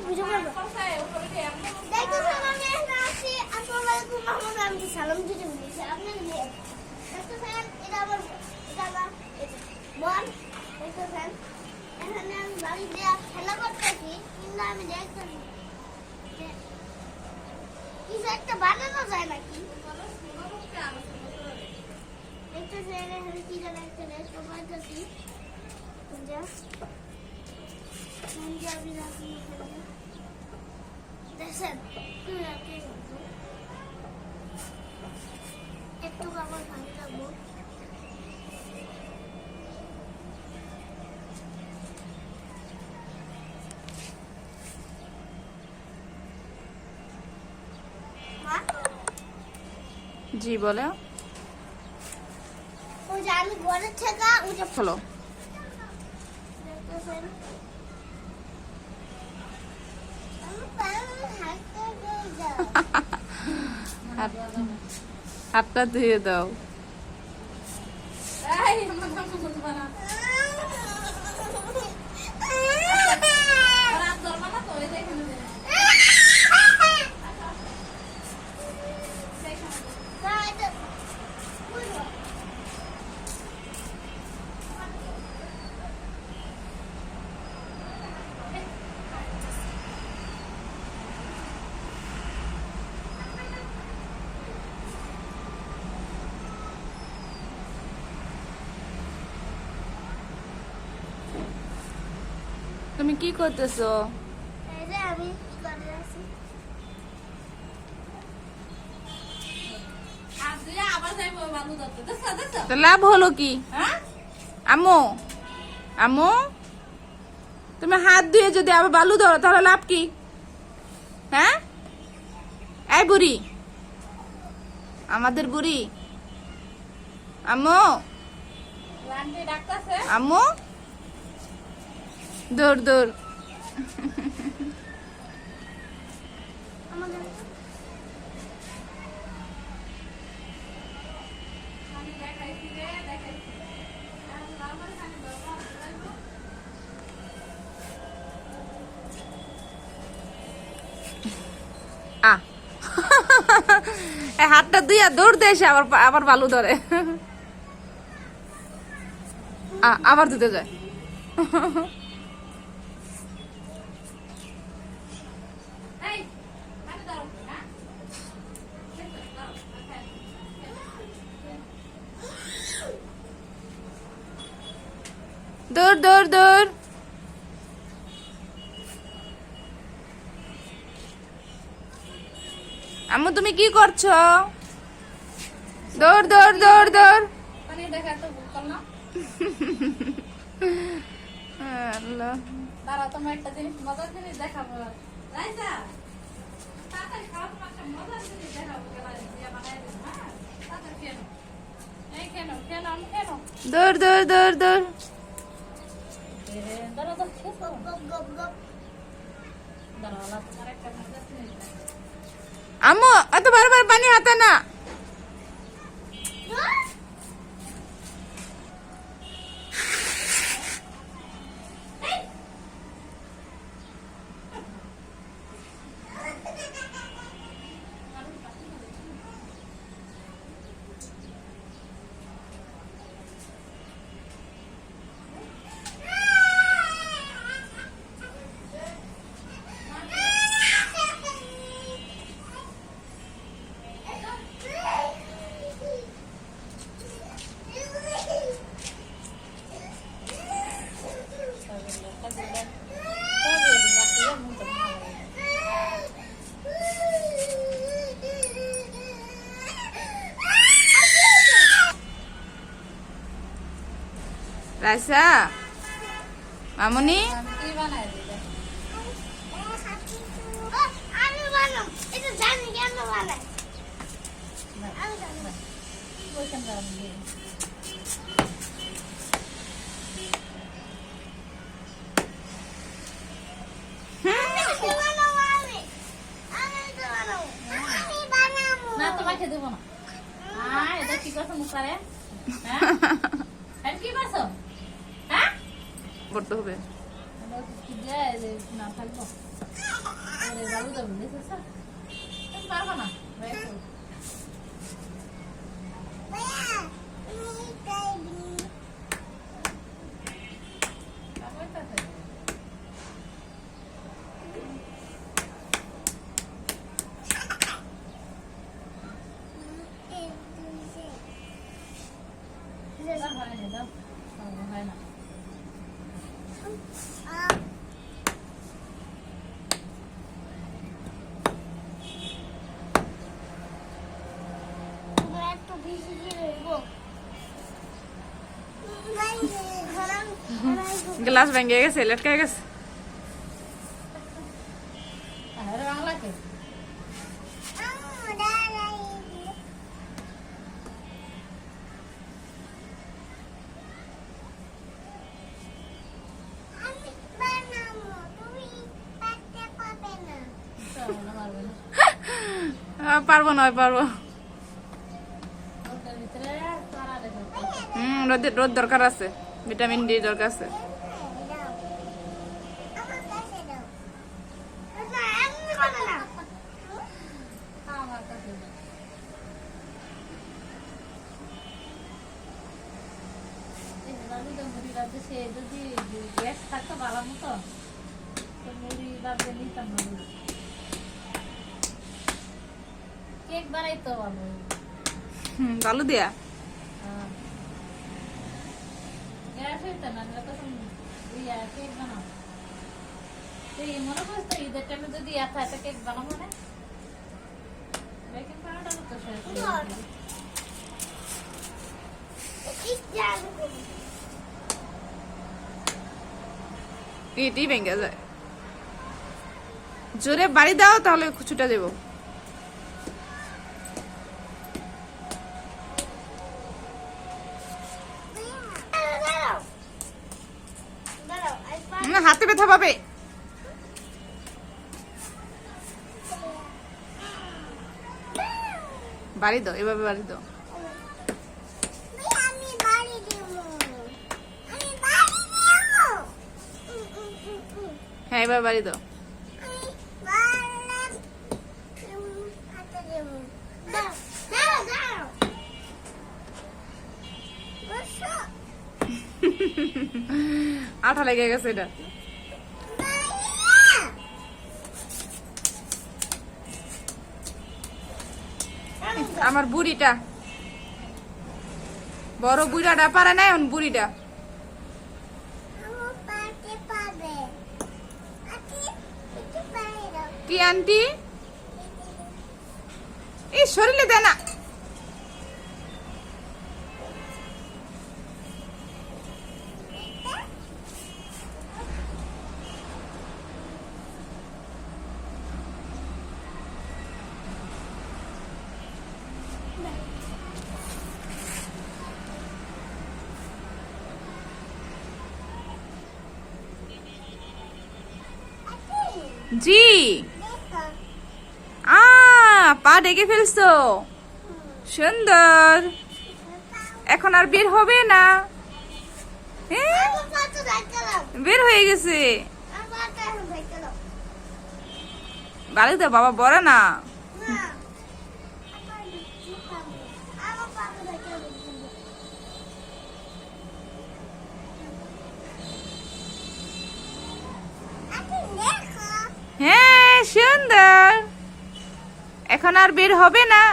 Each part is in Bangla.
ভিডিও করব দেখতেছেন আমি এখানে আছি আসসালামু আলাইকুম মোহাম্মদ আমি সালাম দিতে বলেছি আপনি দেখতেছেন এটা আমার বল দেখতেছেন এখানে আমি বাড়ি দিয়ে খেলা করতেছি কিন্তু আমি দেখতেছি কিছু একটা বানানো যায় নাকি দেখতেছেন এখানে কি জানা একটা রেস্ট করতেছি দেখছেন একটু আমার ভালো লাগবো জি বলে ওই যে আমি ঘরের থেকে উঠে হলো দেখতেছেন হাতটা ধুয়ে দাও তুমি কি করতেছো? এই যে আমি করে আছি তো লাভ হলো কি? আম্মু আম্মু তুমি হাত ধুয়ে যদি আবার বালু ধরো তাহলে লাভ কি? হ্যাঁ এই বুড়ি আমাদের বুড়ি আম্মু আম্মু দৌড় দৌড় আমাদের হাতটা দুইয়া দৌড় দিয়ে এসে আবার আবার বালু ধরে আবার ধুতে যায় দৌড় দৌড় দৌড় আম্মু তুমি কি করছো? দৌড় দৌড় দৌড় দৌড় আল্লাহ দাঁড়া তোমার একটা জিনিস মজার জিনিস দেখাবো দৌড় দৌড় দৌড় দৌড় আম্মু এত বারবার পানি হাতে না রাইসা মামুনি আমি বানাম এটা জানি কেন বানাই আমি জানি না তোমাকে দেবো না এটা কি করছো মুখারে কি করছো করতে হবে না থাকবো বালু দেবো দেখেছো তুমি পারবো না দেখো হয় না গ্লাস ভেঙে গেছে লেটকে গেছে বাংলাকে পারবো নয় পারবো ওটার ভিতরে তারা দেখো রোদ দরকার আছে ভিটামিন ডি দরকার আছে আমার কাছে মুড়ি রাখতে সে যদি গ্যাস থাকতো ভালো মতো তো মুড়ি রাখতে নিতাম না কেক বানাইতো ভালো বালু দিয়া গ্যাস হইতো না তখন কেক বানাও তুই মনে করিস তো ঈদের টাইমে যদি এত কেক বানাবো না বেকিং পাউডার তো শেষ ইটি ভেঙে যায় জোরে বাড়ি দাও তাহলে ছুটা দেবো হাতে ব্যথা পাবে বাড়ি দাও এভাবে বাড়ি দাও হ্যাঁ এবার বাড়ি দাও আঠা লেগে গেছে এটা আমার বুড়িটা বড় বুড়াটা পারে না এখন বুড়িটা কি আন্টি এই শরীরে দেয় না জি পা ডেকে ফেলছো সুন্দর এখন আর বের হবে না বের হয়ে গেছে বাড়ি তো বাবা বড় না হ্যাঁ সুন্দর এখন আর বের হবে না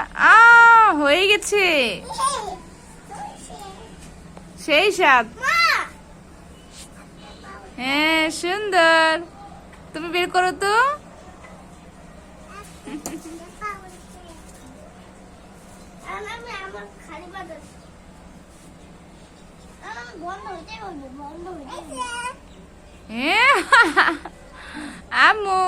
হয়ে গেছে সেই স্বাদ হ্যাঁ সুন্দর তুমি বের করো তো হ্যাঁ আম্মু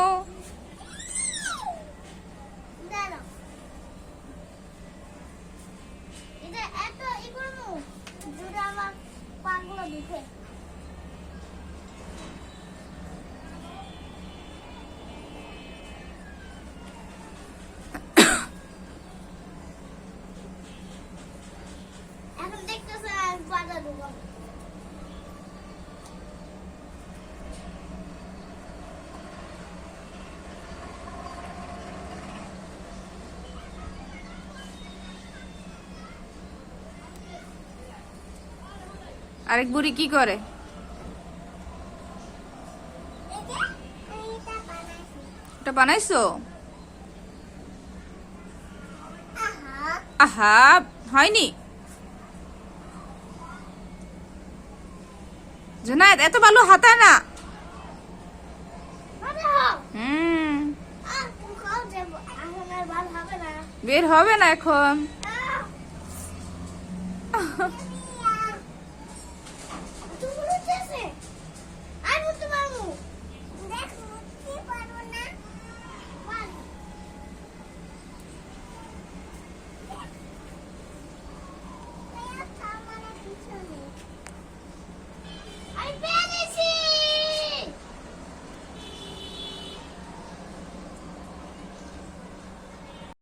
এখন দেখতেছে পাটা ঢুকাবো আরেক বুড়ি কি করে? এটা বানাইছো? আহা, হয়নি। জুনায়েদ, এত বালু হাতায় না। বের হবে না এখন।